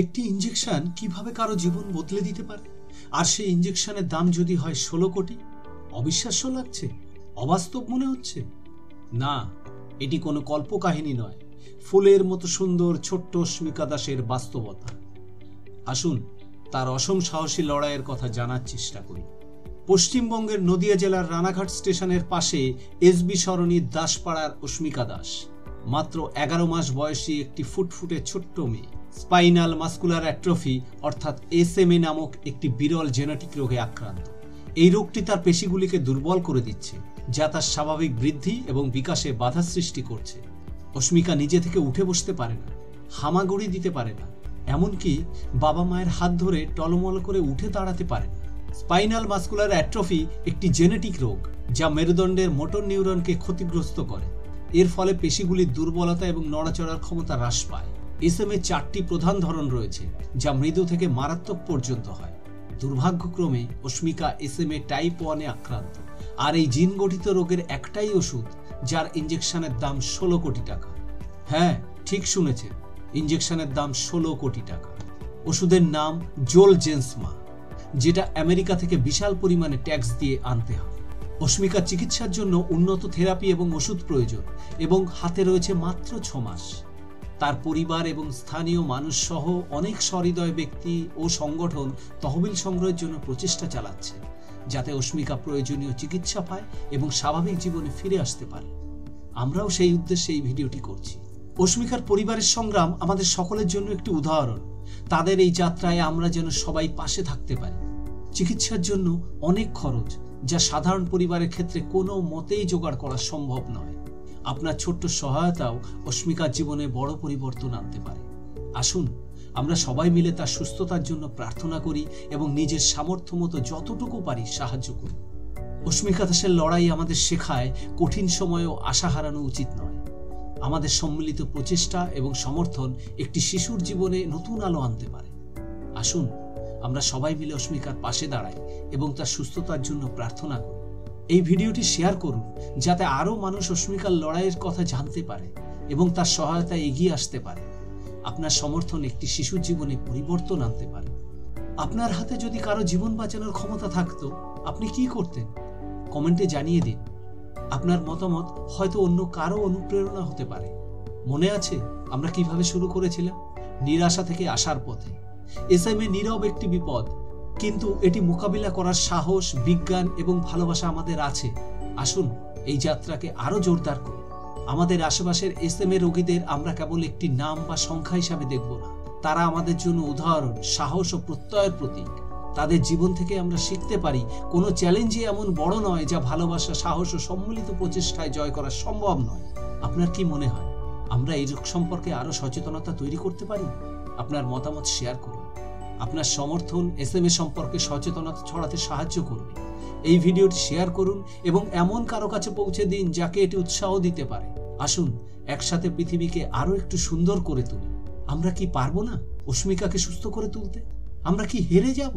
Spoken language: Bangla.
একটি ইনজেকশন কিভাবে কারো জীবন বদলে দিতে পারে, আর সেই ইনজেকশনের দাম যদি হয় 16 কোটি। অবিশ্বাস্য লাগছে? অবাস্তব মনে হচ্ছে? না, এটি কোনো কল্পকাহিনী নয়, ফুলের মতো সুন্দর ছোট্ট অস্মিকা দাসের বাস্তবতা। আসুন তার অসম সাহসী লড়াইয়ের কথা জানার চেষ্টা করি। পশ্চিমবঙ্গের নদিয়া জেলার রানাঘাট স্টেশনের পাশে এসবি সরণির দাসপাড়ার অস্মিকা দাস মাত্র 11 মাস বয়সী একটি ফুটফুটে ছোট্ট মেয়ে। স্পাইনাল মাস্কুলার অ্যাট্রফি অর্থাৎ SMA নামক একটি বিরল জেনেটিক রোগে আক্রান্ত। এই রোগটি তার পেশিগুলিকে দুর্বল করে দিচ্ছে, যা তার স্বাভাবিক বৃদ্ধি এবং বিকাশে বাধা সৃষ্টি করছে। অস্মিকা নিজে থেকে উঠে বসতে পারে না, হামাগুড়ি দিতে পারে না, এমনকি বাবা মায়ের হাত ধরে টলমল করে উঠে দাঁড়াতে পারে না। স্পাইনাল মাস্কুলার অ্যাট্রফি একটি জেনেটিক রোগ যা মেরুদণ্ডের মোটর নিউরনকে ক্ষতিগ্রস্ত করে। এর ফলে পেশিগুলির দুর্বলতা এবং নড়াচড়ার ক্ষমতা হ্রাস পায়। SMA 4টি প্রধান ধরন রয়েছে, যা মৃদু থেকে মারাত্মক পর্যন্ত হয়। দুর্ভাগ্যক্রমে অস্মিকা SMA টাইপ 1-এ আক্রান্ত, আর এই জিন গঠিত রোগের একটাই ওষুধ, যার ইনজেকশনের দাম 16 কোটি টাকা। হ্যাঁ, ঠিক শুনেছেন, ইনজেকশনের দাম 16 কোটি টাকা। ওষুধের নাম জোলজেন্সমা, যেটা আমেরিকা থেকে বিশাল পরিমাণে ট্যাক্স দিয়ে আনতে হয়। অস্মিকার চিকিৎসার জন্য উন্নত থেরাপি এবং ওষুধ প্রয়োজন, এবং হাতে রয়েছে মাত্র 6 মাস। তার পরিবার এবং স্থানীয় মানুষ সহ অনেক সহৃদয় ব্যক্তি ও সংগঠন তহবিল সংগ্রহের জন্য প্রচেষ্টা চালাচ্ছে, যাতে অস্মিকা প্রয়োজনীয় চিকিৎসা পায় এবং স্বাভাবিক জীবনে ফিরে আসতে পারে। আমরাও সেই উদ্দেশ্যে এই ভিডিওটি করছি। অস্মিকার পরিবারের সংগ্রাম আমাদের সকলের জন্য একটি উদাহরণ। তাদের এই যাত্রায় আমরা যেন সবাই পাশে থাকতে পারি। চিকিৎসার জন্য অনেক খরচ, যা সাধারণ পরিবারের ক্ষেত্রে কোনো মতেই জোগাড় করা সম্ভব নয়। আপনার ছোট্ট সহায়তাও অস্মিকার জীবনে বড় পরিবর্তন আনতে পারে। আসুন আমরা সবাই মিলে তার সুস্থতার জন্য প্রার্থনা করি এবং নিজের সামর্থ্য মতো যতটুকু পারি সাহায্য করি। অস্মিকা দাসের লড়াই আমাদের শেখায় কঠিন সময়েও আশা হারানো উচিত নয়। আমাদের সম্মিলিত প্রচেষ্টা এবং সমর্থন একটি শিশুর জীবনে নতুন আলো আনতে পারে। আসুন আমরা সবাই মিলে অস্মিকার পাশে দাঁড়াই এবং তার সুস্থতার জন্য প্রার্থনা করি। এই ভিডিওটি শেয়ার করুন, যাতে আরও মানুষ অস্মিকার লড়াইয়ের কথা জানতে পারে এবং তার সহায়তায় এগিয়ে আসতে পারে। আপনার সমর্থন একটি শিশুর জীবনে পরিবর্তন আনতে পারে। আপনার হাতে যদি কারো জীবন বাঁচানোর ক্ষমতা থাকতো, আপনি কি করতেন? কমেন্টে জানিয়ে দিন। আপনার মতামত হয়তো অন্য কারো অনুপ্রেরণা হতে পারে। মনে আছে আমরা কিভাবে শুরু করেছিলাম? নিরাশা থেকে আসার পথে। SMA নীরব একটি বিপদ, কিন্তু এটি মোকাবিলা করার সাহস, বিজ্ঞান এবং ভালোবাসা আমাদের আছে। আসুন এই যাত্রাকে আরো জোরদার করি। আমাদের আশেপাশের SMA রোগীদের আমরা কেবল একটি নাম বা সংখ্যা হিসাবে দেখব না। তারা আমাদের জন্য উদাহরণ, সাহস ও প্রত্যয়ের প্রতীক। তাদের জীবন থেকে আমরা শিখতে পারি কোনো চ্যালেঞ্জই এমন বড় নয় যা ভালোবাসা, সাহস ও সম্মিলিত প্রচেষ্টায় জয় করা সম্ভব নয়। আপনার কি মনে হয় আমরা এই রোগ সম্পর্কে আরো সচেতনতা তৈরি করতে পারি? আপনার মতামত শেয়ার করুন। আপনার সমর্থন SMA সম্পর্কে সচেতনতা ছড়াতে সাহায্য করবে। এই ভিডিওটি শেয়ার করুন এবং এমন কারো কাছে পৌঁছে দিন যাকে এটি উৎসাহ দিতে পারে। আসুন একসাথে পৃথিবীকে আরো একটু সুন্দর করে তুলি। আমরা কি পারবো না অস্মিকাকে সুস্থ করে তুলতে? আমরা কি হেরে যাব?